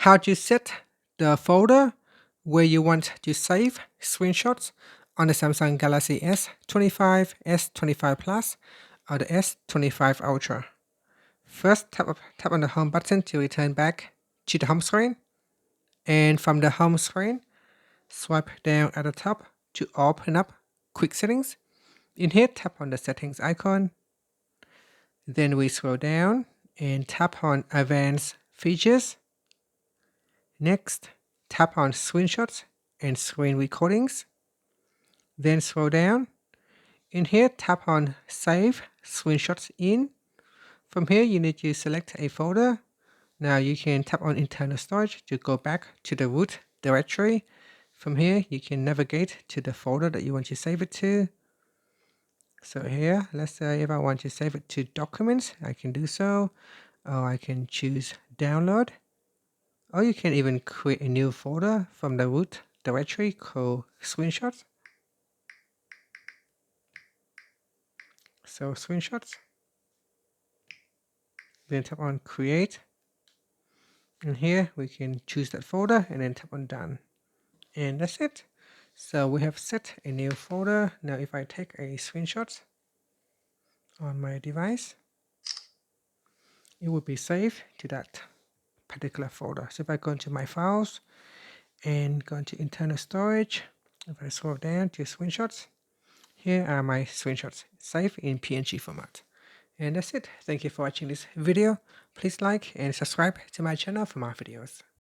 how to set the folder where you want to save screenshots on the Samsung Galaxy S25, S25 Plus, or the S25 Ultra. First, tap on the home button to return back to the home screen. And from the home screen, swipe down at the top to open up Quick Settings. In here, tap on the settings icon. Then we scroll down and tap on Advanced Features. Next, tap on Screenshots and Screen Recordings. Then scroll down. In here, tap on Save Screenshots In. From here, you need to select a folder. Now you can tap on Internal Storage to go back to the root directory. From here, you can navigate to the folder that you want to save it to. So here, let's say if I want to save it to Documents, I can do so. Or I can choose Download. Or you can even create a new folder from the root directory called Screenshots. So Screenshots. Then tap on Create. And here we can choose that folder and then tap on Done. And that's it. So we have set a new folder. Now if I take a screenshot on my device, it will be saved to that particular folder. So if I go into my files and go into internal storage, if I scroll down to screenshots, here are my screenshots saved in PNG format. And that's it. Thank you for watching this video. Please like and subscribe to my channel for more videos.